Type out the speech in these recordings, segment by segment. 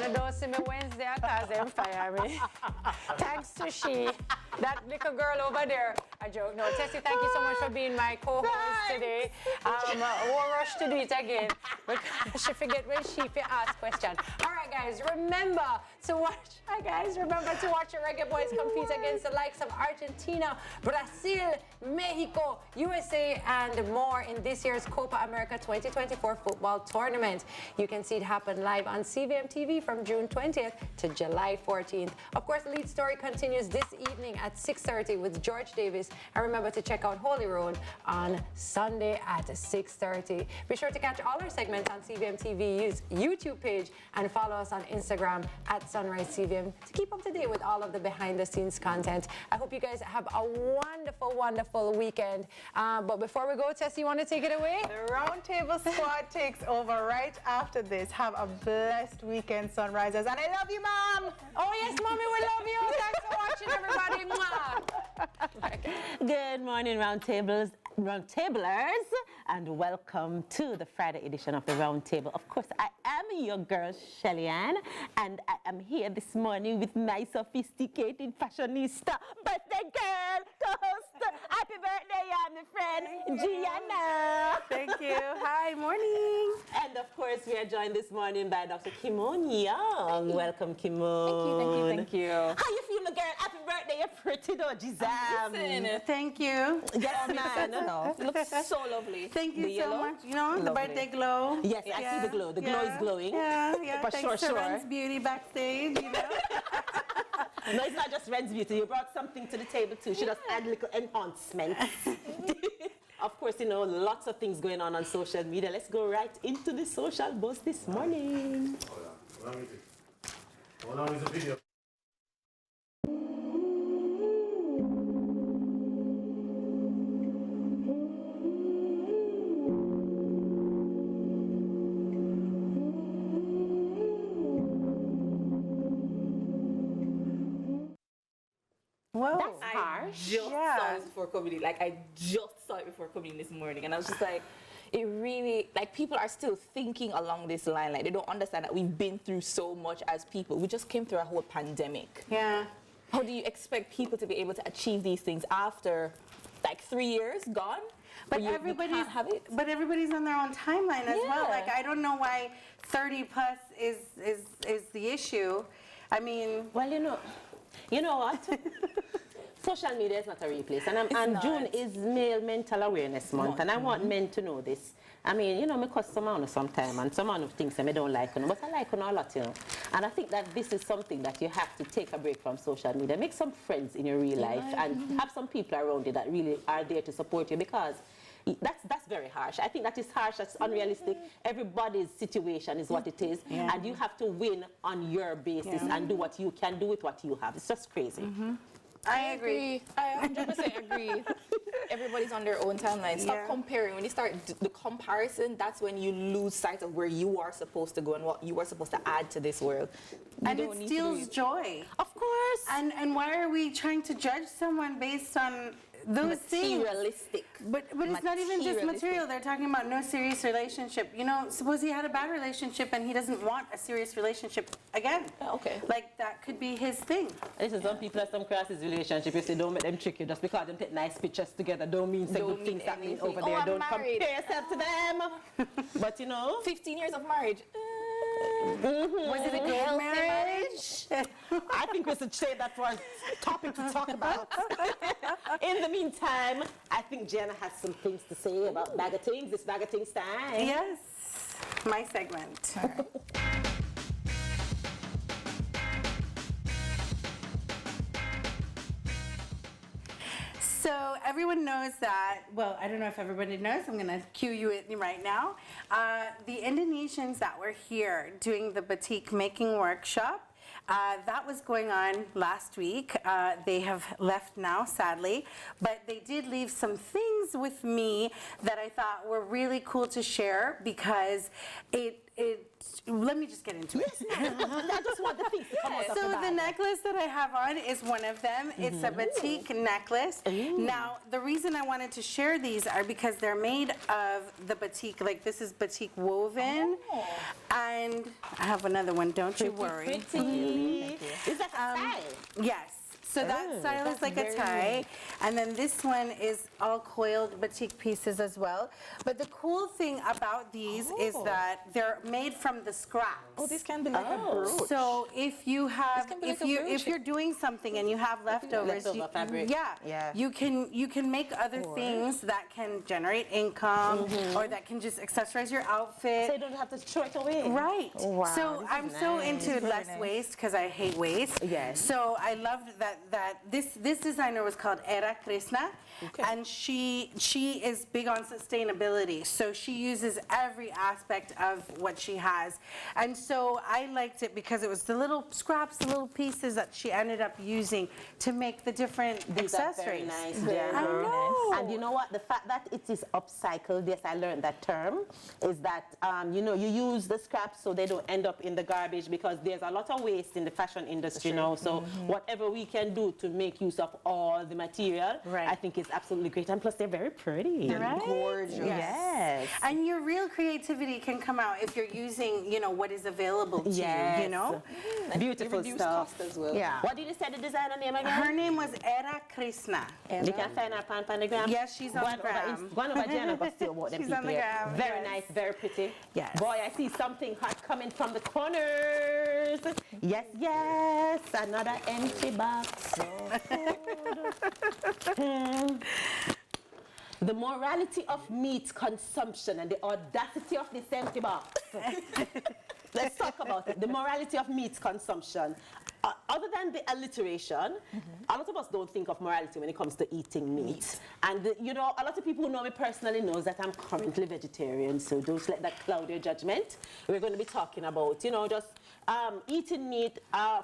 I don't see me Wednesday because they fire me. Thanks to she, that little girl over there. I joke. No, Tessie, thank you so much for being my co-host today. We'll rush to do it again because she forget when she ask questions. All right, guys, remember to watch. Hi, guys, remember to watch your Reggae Boys compete against the likes of Argentina, Brazil, Mexico, USA, and more in this year's Copa America 2024 football tournament. You can see it happen live on CVMTV from June 20th to July 14th. Of course, the lead story continues this evening at 6:30 with George Davis. And remember to check out Holy Road on Sunday at 6:30. Be sure to catch all our segments on CVMTV's YouTube page and follow us on Instagram at Sunrise CVM to keep up to date with all of the behind-the-scenes content. I hope you guys have a wonderful, wonderful weekend. But before we go, Tessie, you want to take it away? The Roundtable squad takes over right after this. Have a blessed weekend, Sunrisers. And I love you, Mom! Oh, yes, Mommy, we love you. Thanks for watching, everybody. Mwah. Good morning, Roundtablers, and welcome to the Friday edition of the Roundtable. Of course, I am your girl, Shelly Ann, and I am here this morning with my sophisticated fashionista birthday girl, co-host. Happy birthday, my friend, Gianna. Thank you. Hi, morning. And of course, we are joined this morning by Dr. Kimon Young. Welcome, Kimon. Thank you, thank you. How you feeling, girl? Happy birthday, you're pretty though, Giselle. Thank you. Yes, man. It looks so lovely. Thank you The so yellow? much. You know, the birthday glow. Yes, I see the glow. The glow is glowing. Yeah. For Thanks sure. to Ren's Beauty backstage, you know. No, it's not just Ren's Beauty. You brought something to the table too. She just add little enhancements. Of course, you know, lots of things going on social media. Let's go right into the social buzz this morning. Hold on, there's a video. Whoa. That's harsh. Just saw this before coming in. Like, I just saw it before coming in this morning, and I was just like, it really, like, people are still thinking along this line. Like, they don't understand that we've been through so much as people. We just came through a whole pandemic. Yeah. How do you expect people to be able to achieve these things after, like, 3 years gone? But You can't have it. But everybody's on their own timeline as well. Yeah. Like, I don't know why 30 plus is the issue. I mean, Well, you know what? Social media is not a real place. And not. June is Male Mental Awareness Month, and I want men to know this. I mean, you know, me cuss someone sometimes, and someone thinks I don't like them, but I like them a lot, you know. And I think that this is something that you have to take a break from social media. Make some friends in your real life, and have some people around you that really are there to support you, because that's very harsh. I think that is harsh, that's unrealistic. Everybody's situation is what it is, and you have to win on your basis and do what you can do with what you have. It's just crazy. I agree. I 100% agree. Everybody's on their own timeline. Stop comparing. When you start the comparison, that's when you lose sight of where you are supposed to go and what you are supposed to add to this world. And it steals joy. Of course. And why are we trying to judge someone based on those things? Materialistic. But it's not even just material. They're talking about no serious relationship. You know, suppose he had a bad relationship and he doesn't want a serious relationship again. Okay. Like, that could be his thing. Listen, some people have some crisis relationship. You say don't make them trick you just because them take nice pictures together. Don't mean say good things happening over there. I'm Don't married. compare yourself to them. But you know, 15 years of marriage. Was it a good marriage? I think we should say that for a topic to talk about. In the meantime, I think Jenna has some things to say about bag of things. It's bag of things time. Yes. My segment. So everyone knows that, well, I don't know if everybody knows, I'm going to cue you in right now. The Indonesians that were here doing the batik making workshop, that was going on last week. They have left now, sadly, but they did leave some things with me that I thought were really cool to share, because it let me just get into it. I just want the things to come out of So the the bag. necklace that I have on is one of them. It's a batik necklace. Now, the reason I wanted to share these are because they're made of the batik, like this is batik woven. And I have another one, don't you worry. Pretty. Is that a tie? Yes. So that style is like a tie, and then this one is all coiled batik pieces as well. But the cool thing about these is that they're made from the scraps. Oh, this can be like a brooch. So if you have, can be like a brooch. if you're doing something and you have leftovers, Leftover fabric. yeah, you can make other things that can generate income or that can just accessorize your outfit. So you don't have to throw it away. Right. Wow, So this I'm is so nice. into less waste because I hate waste. Yes. So I loved that this designer was called Era Krishna, and she is big on sustainability. So she uses every aspect of what she has, and so I liked it because it was the little scraps, the little pieces that she ended up using to make the different These are accessories. very nice, I Jen. know. And you know what? The fact that it is upcycled, yes, I learned that term, is that, you know, you use the scraps so they don't end up in the garbage because there's a lot of waste in the fashion industry now. So whatever we can do to make use of all the material, Right. I think is absolutely great. And plus, they're very pretty. Right? Gorgeous. Yes. And your real creativity can come out if you're using, you know, what is available to you, you know? Beautiful Reduced stuff. cost as well. Yeah. What did you say the designer name again? Her name was Era Krishna. You can find her on Panagram. Yes, she's on the gram. One over Jen and go see what them She's people on the here. gram, Very yes. nice, very pretty. Yes. Boy, I see something hot coming from the corners. Yes, yes, another empty box. The morality of meat consumption and the audacity of this empty box. Let's talk about it. The morality of meat consumption. Other than the alliteration, a lot of us don't think of morality when it comes to eating meat. And, you know, a lot of people who know me personally knows that I'm currently vegetarian, so don't let that cloud your judgment. We're going to be talking about, you know, just eating meat.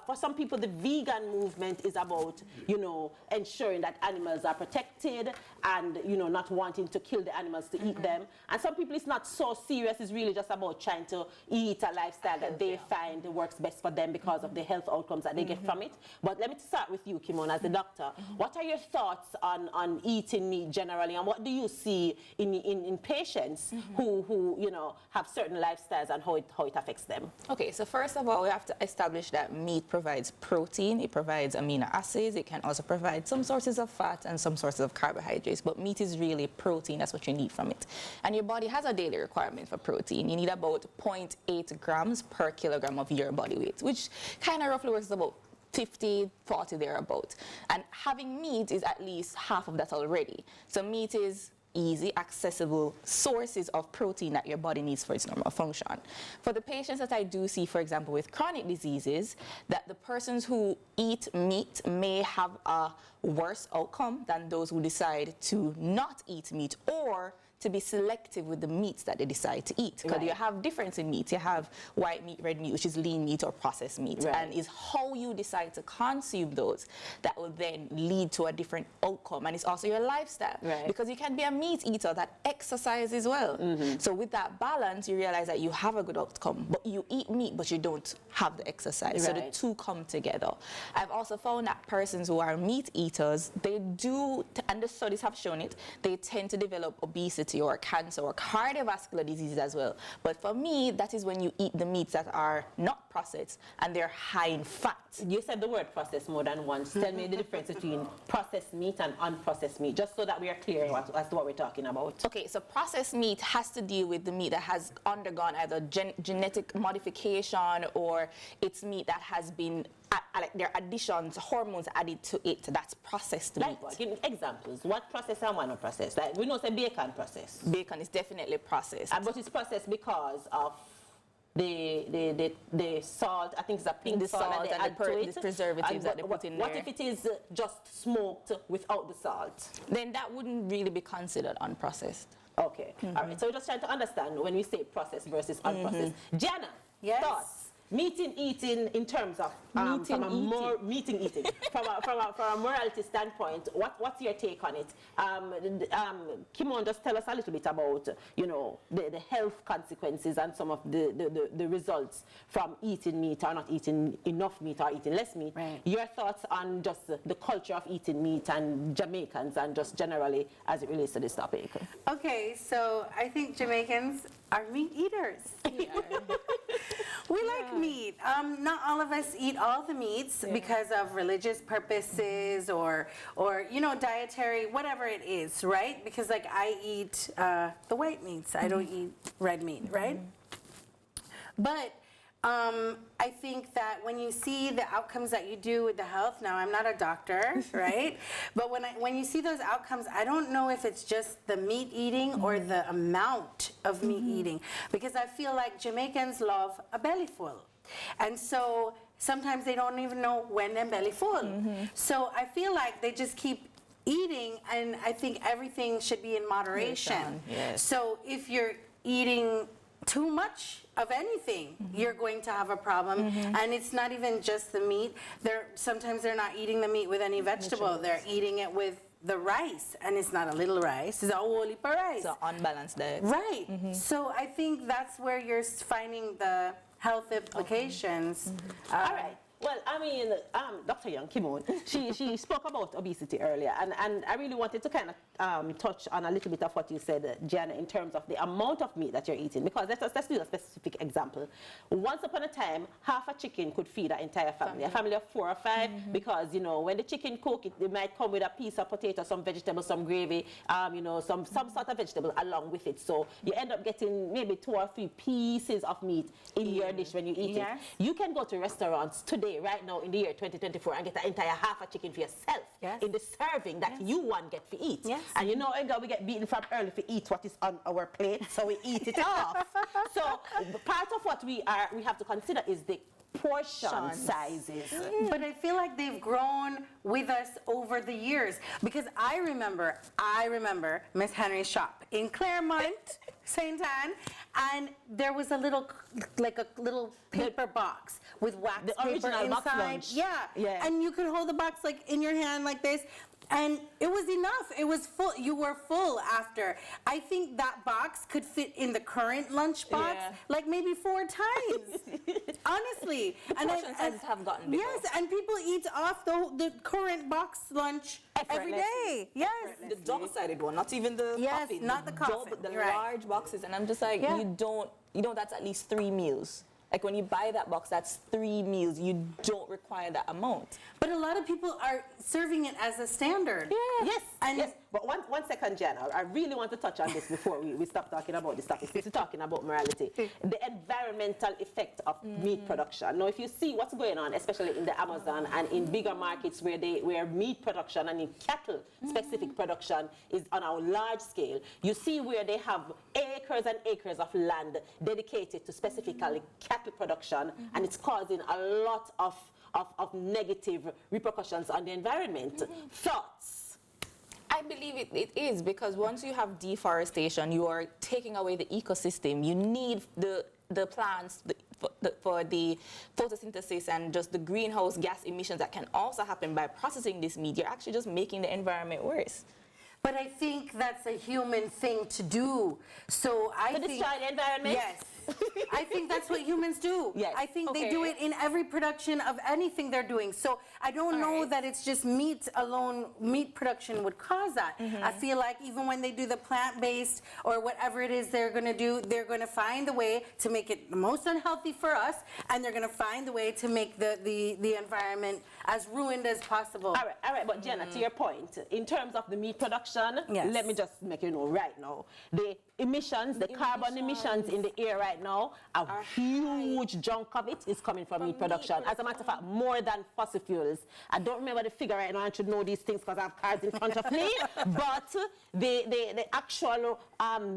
For some people, the vegan movement is about, you know, ensuring that animals are protected and, you know, not wanting to kill the animals to eat them. And some people, it's not so serious. It's really just about trying to eat a lifestyle that they find works best for them because of the health outcomes that they get from it. But let me start with you, Kimon, as a doctor. What are your thoughts on eating meat generally, and what do you see in patients who, you know, have certain lifestyles and how it affects them? Okay, so first of all, we have to establish that meat provides protein, it provides amino acids, it can also provide some sources of fat and some sources of carbohydrates, but meat is really protein, that's what you need from it. And your body has a daily requirement for protein. You need about 0.8 grams per kilogram of your body weight, which kind of roughly works about 50, 40 thereabout. And having meat is at least half of that already. So meat is easy, accessible sources of protein that your body needs for its normal function. For the patients that I do see, for example, with chronic diseases, that the persons who eat meat may have a worse outcome than those who decide to not eat meat or to be selective with the meats that they decide to eat. Because you have difference in meat. You have white meat, red meat, which is lean meat or processed meat. And it's how you decide to consume those that will then lead to a different outcome. And it's also your lifestyle. Because you can be a meat eater that exercises as well. So with that balance, you realize that you have a good outcome. But you eat meat, but you don't have the exercise. So the two come together. I've also found that persons who are meat eaters, they do, and the studies have shown it, they tend to develop obesity or cancer or cardiovascular diseases as well. But for me, that is when you eat the meats that are not processed and they're high in fat. You said the word processed more than once. Tell me the difference between processed meat and unprocessed meat, just so that we are clear as to what we're talking about. Okay, so processed meat has to deal with the meat that has undergone either genetic modification or it's meat that has been like there are additions, hormones added to it. That's processed meat. Like what? Give me examples. What processed and what not processed? Like we know say bacon processed. Bacon is definitely processed. But it's processed because of the salt. I think it's a pink salt salt that they add to it. the preservatives that they put in there. What if it is just smoked without the salt? Then that wouldn't really be considered unprocessed. Okay. All right. So we're just trying to understand when we say processed versus unprocessed. Jana, thoughts? eating in terms of from a morality standpoint, what's your take on it? Kimon, just tell us a little bit about the health consequences and some of the results from eating meat or not eating enough meat or eating less meat. Right. Your thoughts on just the culture of eating meat and Jamaicans and just generally as it relates to this topic. Okay, so I think Jamaicans are meat eaters. We like meat. Not all of us eat all the meats because of religious purposes or dietary, whatever it is, right? Because like I eat the white meats. I don't eat red meat, right? But I think that when you see the outcomes that you do with the health, now I'm not a doctor, right? But when you see those outcomes, I don't know if it's just the meat eating or the amount of meat eating, because I feel like Jamaicans love a belly full. And so sometimes they don't even know when they're belly full. So I feel like they just keep eating, and I think everything should be in moderation. Yes. So if you're eating too much of anything, you're going to have a problem. And it's not even just the meat. Sometimes they're not eating the meat with any vegetable. They're eating it with the rice, and it's not a little rice, it's a whole heap of rice. It's an unbalanced diet. Right. So I think that's where you're finding the health implications. All right. Well, I mean, Dr. Young, Kimon, she spoke about obesity earlier, and I really wanted to kind of touch on a little bit of what you said, Gianna, in terms of the amount of meat that you're eating, because let's do a specific example. Once upon a time, half a chicken could feed an entire family, a family of 4 or 5, because, when the chicken cook, it might come with a piece of potato, some vegetables, some gravy, some sort of vegetable along with it. So you end up getting maybe 2 or 3 pieces of meat in your dish when you eat it. You can go to restaurants today, right now in the year 2024, and get an entire half a chicken for yourself in the serving that you want get to eat. And we get beaten from early to eat what is on our plate, so we eat it off. So part of what we have to consider is the portion sizes. But I feel like they've grown with us over the years, because I remember Miss Henry's shop in Claremont, St. Anne, and there was a little paper box with wax the paper original box inside. lunch. Yeah, and you could hold the box like in your hand like this. And it was enough. It was full. You were full after. I think that box could fit in the current lunch box like maybe 4 times. Honestly. Portion sizes have gotten bigger. Yes, and people eat off the current box lunch every day. Yes. The double-sided one, not even the coffee. Not the coffee. The large boxes, and I'm just like, you don't, that's at least 3 meals. Like when you buy that box, that's 3 meals. You don't require that amount. But a lot of people are serving it as a standard. Yes. But one second, Jenna. I really want to touch on this before we stop talking about this topic. We're talking about morality. The environmental effect of meat production. Now, if you see what's going on, especially in the Amazon and in bigger markets where meat production and in cattle specific production is on a large scale, you see where they have acres and acres of land dedicated to specifically cattle production, and it's causing a lot of negative repercussions on the environment. Thoughts? I believe it is, because once you have deforestation, you are taking away the ecosystem. You need the plants for the photosynthesis and just the greenhouse gas emissions that can also happen by processing this meat. You're actually just making the environment worse. But I think that's a human thing to do. So I think destroy the environment? Yes. I think that's what humans do. Yes. I think they do it in every production of anything they're doing. So I don't know that it's just meat alone. Meat production would cause that. I feel like even when they do the plant-based or whatever it is they're going to do, they're going to find a way to make it the most unhealthy for us, and they're going to find a way to make the environment as ruined as possible. All right. But Jenna, to your point, in terms of the meat production, let me just make you know right now, the emissions, the carbon emissions in the air right now, a huge chunk of it is coming from meat production. As a matter of fact, more than fossil fuels. I don't remember the figure right now. I should know these things because I have cards in front of me. But the actual,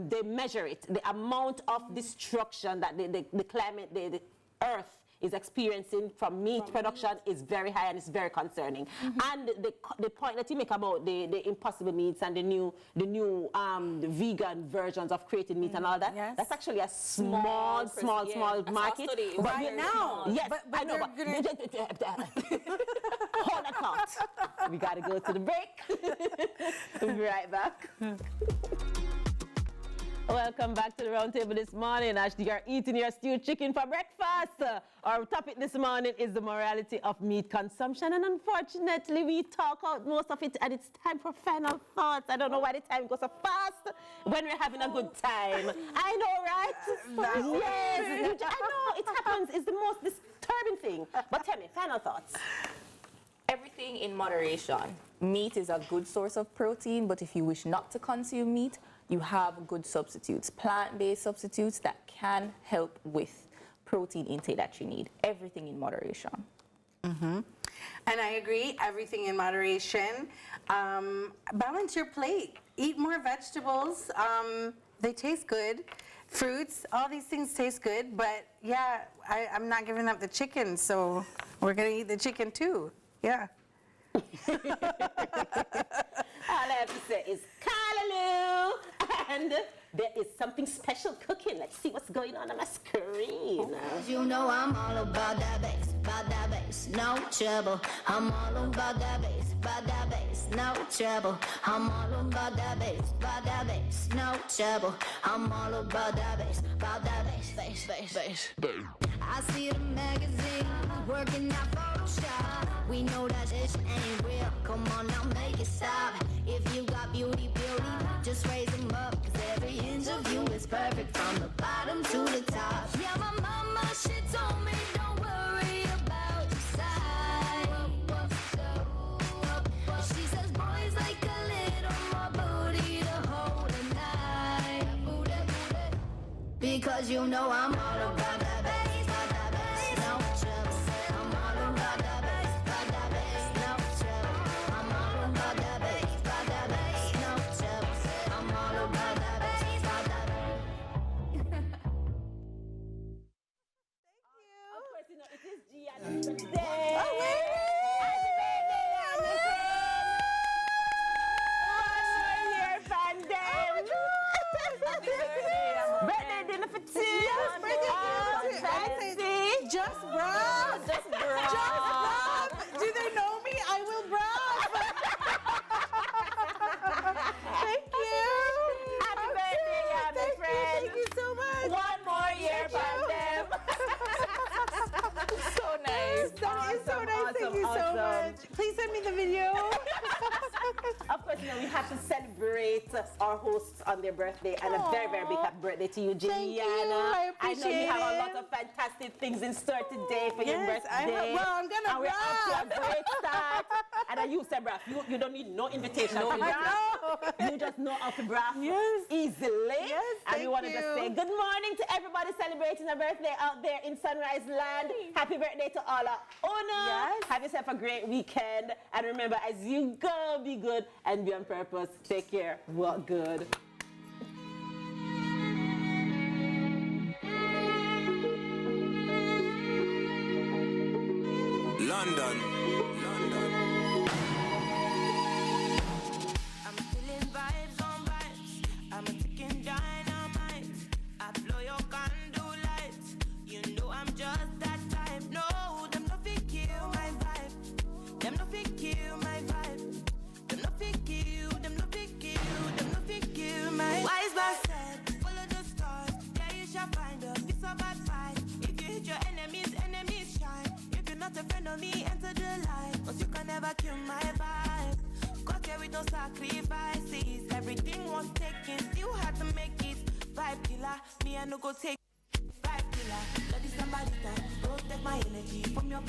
they measure it, the amount of destruction that the climate, the earth is experiencing from meat production is very high, and it's very concerning. And the point that you make about the impossible meats and the new the vegan versions of creating meat and all that, that's actually a small market. But Right now. Yes, but I know, but hold a thought. We gotta go to the break. We'll be right back. Welcome back to the Roundtable this morning. As you are eating your stewed chicken for breakfast. Our topic this morning is the morality of meat consumption, and unfortunately we talk out most of it, and it's time for final thoughts. I don't know why the time goes so fast when we're having a good time. I know, right? Yes, I know, it happens. It's the most disturbing thing. But tell me, final thoughts. Everything in moderation. Meat is a good source of protein, but if you wish not to consume meat, you have good substitutes, plant-based substitutes that can help with protein intake that you need. Everything in moderation. And I agree, everything in moderation. Balance your plate. Eat more vegetables. They taste good. Fruits, all these things taste good, but yeah, I'm not giving up the chicken, so we're gonna eat the chicken too. Yeah. All I have to say is Callaloo, and there is something special cooking. Let's see what's going on my screen. You know I'm all about that bass, no trouble. I'm all about that bass, no trouble. I'm all about that bass, no trouble. I'm all about that bass, bass. I see the magazine, working out Photoshop. We know that shit ain't real. Come on now, make it stop. If you got beauty, just raise them up. 'Cause every inch of you is perfect from the bottom to the top. Yeah, my mama, she told me don't worry about your size. She says boys like a little more booty to hold a night. Because you know I'm all about that bass, no trouble. I'm all about that bass, no trouble. I'm all about that bass, no trouble. I'm all about that bass. Of course, you know, it is Gianna's birthday. Birthday dinner for two. Yes, birthday dinner for two. Fancy. Just brag. Just brag. Just brag. Do they know me? I will brag. Thank you. Happy birthday, Yana, friend. Thank you so much. One more year, Pandem. So nice. That is so nice. Thank you so much. Please send me the video. Of course, you know, we have to celebrate our hosts on their birthday, and a very, very big happy birthday to you, Gianna. Thank you. I appreciate know you have a it. lot of fantastic things in store today for your Yes, birthday. I'm gonna and we're off to a brag. great start. And then you say, bruh, you don't need no invitation. No, to brag. know. You just know how to brag Yes. easily. Yes, and we thank want to just you. say good morning to everybody celebrating a birthday out there in Sunrise Land. Happy birthday to all our owners. Yes. Have yourself a great weekend. And remember, as you go, be good and be on purpose. Take care. Walk good. London. I'm feeling vibes on vibes. I'm a ticking dynamite. I blow your candle lights. You know I'm just that type. No, them no fit kill my vibe. Them no fit kill my vibe. Them no fit kill. Them no fit kill. Them no fit kill my. Wise man said, follow the stars. Yeah, you shall find a piece of advice. If you hit your enemies, enemies shine. If you're not a friend of me, enter the light. Cause you can never kill my vibe. Got here with no sacrifices. Everything was taken, still had to make it. Vibe killer, me I no go take. Vibe killer, bloody somebody time. Protect my energy from your